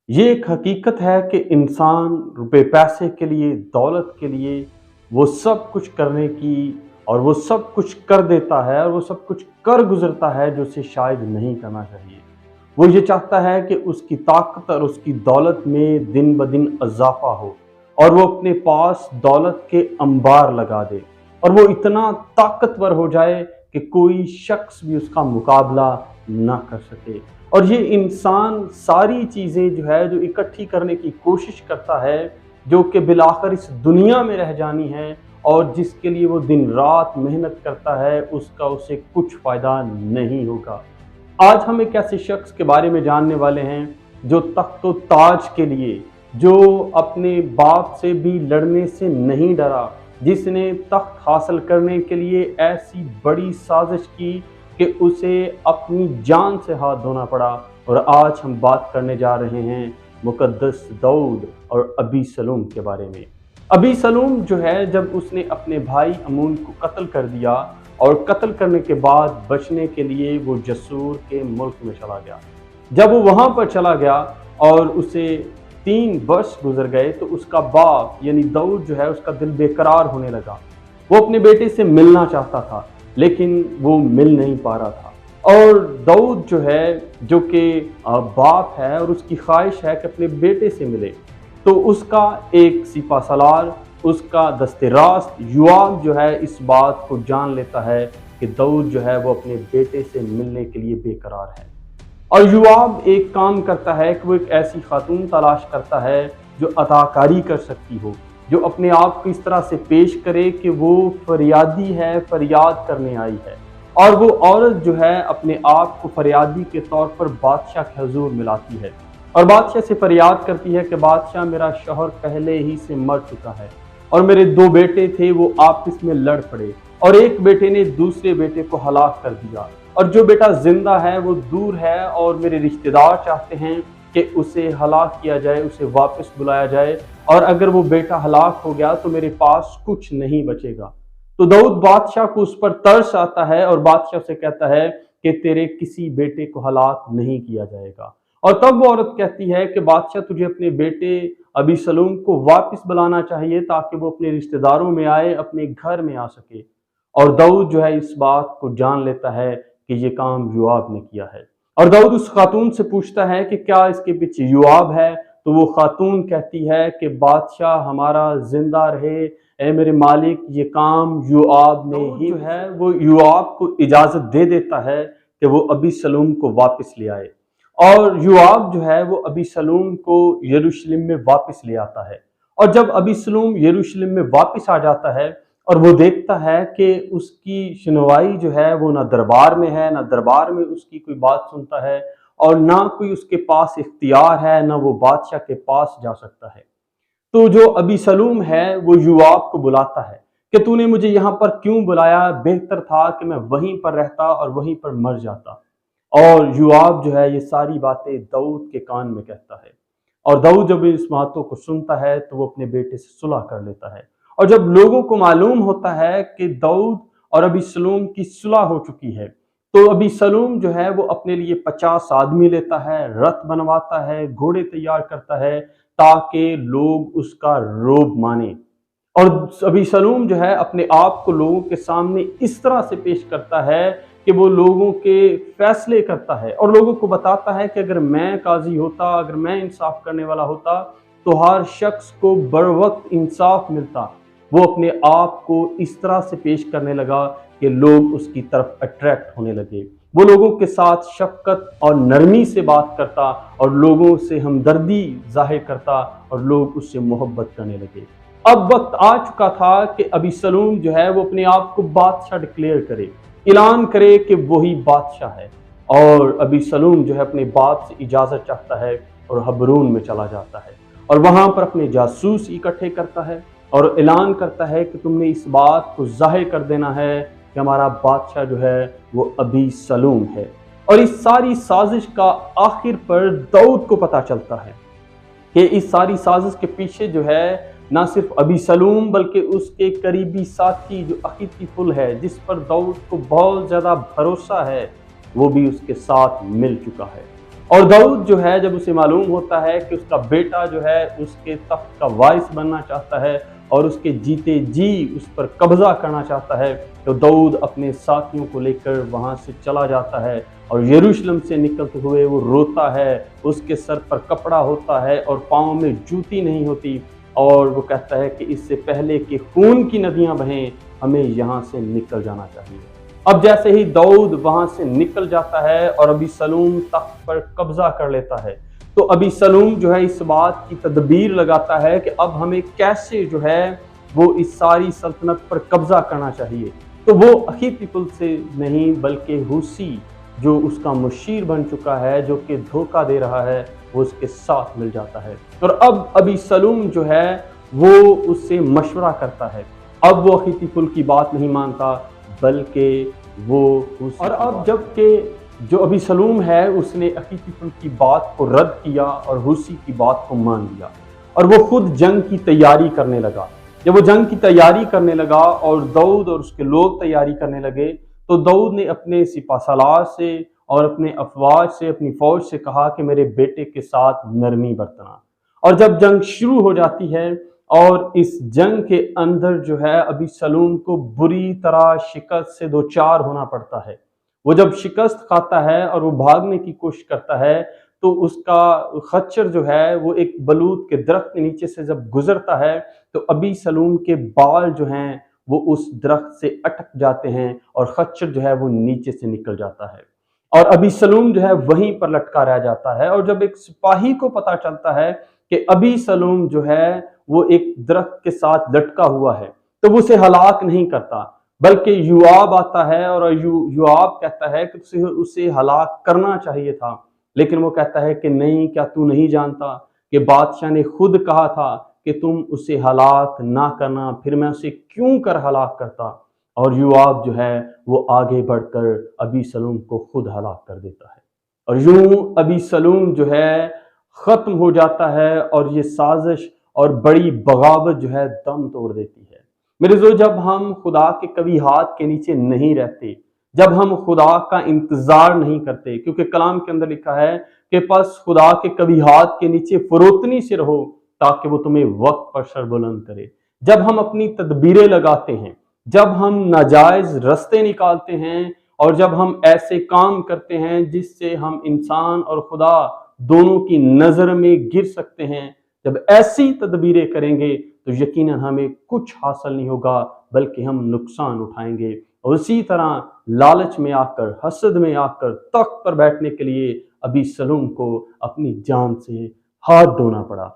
یہ ایک हकीकत है कि इंसान रुपए पैसे के लिए, दौलत के लिए वो सब कुछ करने की और वो सब कुछ कर देता है और वो सब कुछ कर गुजरता है जो उसे शायद नहीं करना चाहिए। वो ये चाहता है कि उसकी ताकत और उसकी दौलत में दिन ब दिन इजाफा हो और वो अपने पास दौलत के अंबार लगा दे और वो इतना ताकतवर हो जाए कि कोई शख्स भी उसका मुकाबला ना कर सके। और ये इंसान सारी चीज़ें जो है जो इकट्ठी करने की कोशिश करता है, जो कि बिलाखिर इस दुनिया में रह जानी है और जिसके लिए वो दिन रात मेहनत करता है, उसका उसे कुछ फ़ायदा नहीं होगा। आज हम एक ऐसे शख्स के बारे में जानने वाले हैं जो तख्त ताज के लिए, जो अपने बाप से भी लड़ने से नहीं डरा, जिसने तख्त हासिल करने के लिए ऐसी बड़ी साजिश की कि उसे अपनी जान से हाथ धोना पड़ा। और आज हम बात करने जा रहे हैं मुक़द्दस दाऊद और अबी सलूम के बारे में। अबी सलूम जो है, जब उसने अपने भाई अमून को कत्ल कर दिया और कत्ल करने के बाद बचने के लिए वो जसूर के मुल्क में चला गया। जब वो वहाँ पर चला गया और उसे 3 वर्ष गुजर गए तो उसका बाप यानी दाऊद जो है उसका दिल बेकरार होने लगा। वो अपने बेटे से मिलना चाहता था लेकिन वो मिल नहीं पा रहा था। और दाऊद जो है, जो कि बाप है और उसकी ख्वाहिश है कि अपने बेटे से मिले, तो उसका एक सिपा सलार, उसका दस्ते रास्त योआब जो है इस बात को जान लेता है कि दाऊद जो है वो अपने बेटे से मिलने के लिए बेकरार है। और योआब एक काम करता है कि वो एक ऐसी खातून तलाश करता है जो अदाकारी कर सकती हो, जो अपने आप को इस तरह से पेश करे कि वो फरियादी है, फरियाद करने आई है। और वो औरत जो है अपने आप को फरियादी के तौर पर बादशाह के हुजूर मिलाती है और बादशाह से फरियाद करती है कि बादशाह, मेरा शौहर पहले ही से मर चुका है और मेरे 2 बेटे थे, वो आपस में लड़ पड़े और एक बेटे ने दूसरे बेटे को हलाक कर दिया और जो बेटा जिंदा है वो दूर है और मेरे रिश्तेदार चाहते हैं कि उसे हलाक किया जाए, उसे वापस बुलाया जाए, और अगर वो बेटा हलाक हो गया तो मेरे पास कुछ नहीं बचेगा। तो दाऊद बादशाह को उस पर तरस आता है और बादशाह से कहता है कि तेरे किसी बेटे को हलाक नहीं किया जाएगा। और तब वो औरत कहती है कि बादशाह, तुझे अपने बेटे अबी सलूम को वापस बुलाना चाहिए ताकि वो अपने रिश्तेदारों में आए, अपने घर में आ सके। और दाऊद जो है इस बात को जान लेता है कि ये काम योआब ने किया है। और दाऊद उस खातून से पूछता है कि क्या इसके पीछे योआब है? तो वो खातून कहती है कि बादशाह हमारा जिंदा रहे, ए मेरे मालिक, ये काम योआब ने ही जो है वो योआब को इजाज़त दे देता है कि वो अबी सलूम को वापस ले आए। और योआब जो है वो अबी सलूम को यरूशलेम में वापस ले आता है। और जब अबी सलूम यरूशलेम में वापस आ जाता है और वो देखता है कि उसकी सुनवाई जो है वो ना दरबार में है, ना दरबार में उसकी कोई बात सुनता है और ना कोई उसके पास इख्तियार है, ना वो बादशाह के पास जा सकता है। तो जो अबी सलूम है वो योआब को बुलाता है कि तूने मुझे यहाँ पर क्यों बुलाया, बेहतर था कि मैं वहीं पर रहता और वहीं पर मर जाता। और योआब जो है ये सारी बातें दाऊद के कान में कहता है और दाऊद जब इस बातों को सुनता है तो वो अपने बेटे से सुलह कर लेता है। और जब लोगों को मालूम होता है कि दाऊद और अबी सलूम की सुलह हो चुकी है तो अबी सलूम जो है वो अपने लिए 50 आदमी लेता है, रथ बनवाता है, घोड़े तैयार करता है ताकि लोग उसका रोब माने। और अबी सलूम जो है अपने आप को लोगों के सामने इस तरह से पेश करता है कि वो लोगों के फैसले करता है और लोगों को बताता है कि अगर मैं काजी होता, अगर मैं इंसाफ करने वाला होता तो हर शख्स को बर वक्त इंसाफ मिलता। वो अपने आप को इस तरह से पेश करने लगा कि लोग उसकी तरफ अट्रैक्ट होने लगे। वो लोगों के साथ शफकत और नरमी से बात करता और लोगों से हमदर्दी जाहिर करता और लोग उससे मोहब्बत करने लगे। अब वक्त आ चुका था कि अबी सलूम जो है वो अपने आप को बादशाह डिक्लेयर करे, ऐलान करे कि वही बादशाह है। और अबी सलूम जो है अपने बाप से इजाज़त चाहता है और हबरून में चला जाता है और वहाँ पर अपने जासूस इकट्ठे करता है और ऐलान करता है कि तुमने इस बात को जाहिर कर देना है कि हमारा बादशाह जो है वो अबी सलूम है। और इस सारी साजिश का आखिर पर दाऊद को पता चलता है कि इस सारी साजिश के पीछे जो है ना सिर्फ अबी सलूम बल्कि उसके करीबी साथी जो अखीतोफेल है, जिस पर दाऊद को बहुत ज़्यादा भरोसा है, वो भी उसके साथ मिल चुका है। اور داؤد جو ہے جب اسے معلوم ہوتا ہے کہ اس کا بیٹا جو ہے اس کے تخت کا وارث بننا چاہتا ہے اور اس کے جیتے جی اس پر قبضہ کرنا چاہتا ہے، تو داؤد اپنے ساتھیوں کو لے کر وہاں سے چلا جاتا ہے اور یروشلم سے نکلتے ہوئے وہ روتا ہے، اس کے سر پر کپڑا ہوتا ہے اور پاؤں میں جوتی نہیں ہوتی، اور وہ کہتا ہے کہ اس سے پہلے کہ خون کی ندیاں بہیں ہمیں یہاں سے نکل جانا چاہیے۔ اب جیسے ہی داؤد وہاں سے نکل جاتا ہے اور ابی سلوم تخت پر قبضہ کر لیتا ہے، تو ابی سلوم جو ہے اس بات کی تدبیر لگاتا ہے کہ اب ہمیں کیسے جو ہے وہ اس ساری سلطنت پر قبضہ کرنا چاہیے۔ تو وہ اخیتوفیل سے نہیں بلکہ ہوسی جو اس کا مشیر بن چکا ہے، جو کہ دھوکہ دے رہا ہے، وہ اس کے ساتھ مل جاتا ہے، اور اب ابی سلوم جو ہے وہ اس سے مشورہ کرتا ہے۔ اب وہ اخیتوفیل کی بات نہیں مانتا بلکہ وہ اور اب جب کہ جو ابی سلوم ہے اس نے اخیتوفیل کی بات کو رد کیا اور ہوسی کی بات کو مان لیا، اور وہ خود جنگ کی تیاری کرنے لگا۔ جب وہ جنگ کی تیاری کرنے لگا اور داؤد اور اس کے لوگ تیاری کرنے لگے، تو داؤد نے اپنے سپہ سالار سے اور اپنے افواج سے، اپنی فوج سے کہا کہ میرے بیٹے کے ساتھ نرمی برتنا۔ اور جب جنگ شروع ہو جاتی ہے اور اس جنگ کے اندر جو ہے ابی سلوم کو بری طرح شکست سے دوچار ہونا پڑتا ہے۔ وہ جب شکست کھاتا ہے اور وہ بھاگنے کی کوشش کرتا ہے، تو اس کا خچر جو ہے وہ ایک بلوط کے درخت کے نیچے سے جب گزرتا ہے، تو ابی سلوم کے بال جو ہیں وہ اس درخت سے اٹک جاتے ہیں اور خچر جو ہے وہ نیچے سے نکل جاتا ہے، اور ابی سلوم جو ہے وہیں پر لٹکا رہ جاتا ہے۔ اور جب ایک سپاہی کو پتا چلتا ہے کہ ابی سلوم جو ہے وہ ایک درخت کے ساتھ لٹکا ہوا ہے، تو وہ اسے ہلاک نہیں کرتا، بلکہ یوآب آتا ہے اور یوآب کہتا ہے کہ اسے ہلاک کرنا چاہیے تھا، لیکن وہ کہتا ہے کہ نہیں، کیا تو نہیں جانتا کہ بادشاہ نے خود کہا تھا کہ تم اسے ہلاک نہ کرنا، پھر میں اسے کیوں کر ہلاک کرتا؟ اور یوآب جو ہے وہ آگے بڑھ کر ابی سلوم کو خود ہلاک کر دیتا ہے، اور یوں ابی سلوم جو ہے ختم ہو جاتا ہے، اور یہ سازش اور بڑی بغاوت جو ہے دم توڑ دیتی ہے۔ میرے دوستو، جب ہم خدا کے قوی ہاتھ کے نیچے نہیں رہتے، جب ہم خدا کا انتظار نہیں کرتے، کیونکہ کلام کے اندر لکھا ہے کہ پس خدا کے قوی ہاتھ کے نیچے فروتنی سے رہو تاکہ وہ تمہیں وقت پر سر بلند کرے۔ جب ہم اپنی تدبیریں لگاتے ہیں، جب ہم ناجائز رستے نکالتے ہیں، اور جب ہم ایسے کام کرتے ہیں جس سے ہم انسان اور خدا دونوں کی نظر میں گر سکتے ہیں، جب ایسی تدبیریں کریں گے تو یقیناً ہمیں کچھ حاصل نہیں ہوگا بلکہ ہم نقصان اٹھائیں گے۔ اور اسی طرح لالچ میں آ کر، حسد میں آ کر تخت پر بیٹھنے کے لیے ابی سلوم کو اپنی جان سے ہاتھ دھونا پڑا۔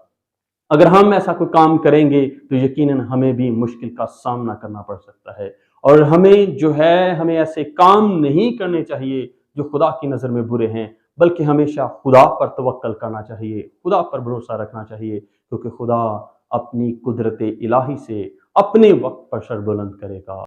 اگر ہم ایسا کوئی کام کریں گے تو یقیناً ہمیں بھی مشکل کا سامنا کرنا پڑ سکتا ہے، اور ہمیں ایسے کام نہیں کرنے چاہیے جو خدا کی نظر میں برے ہیں، بلکہ ہمیشہ خدا پر توکل کرنا چاہیے، خدا پر بھروسہ رکھنا چاہیے، کیونکہ خدا اپنی قدرت الہی سے اپنے وقت پر سر بلند کرے گا۔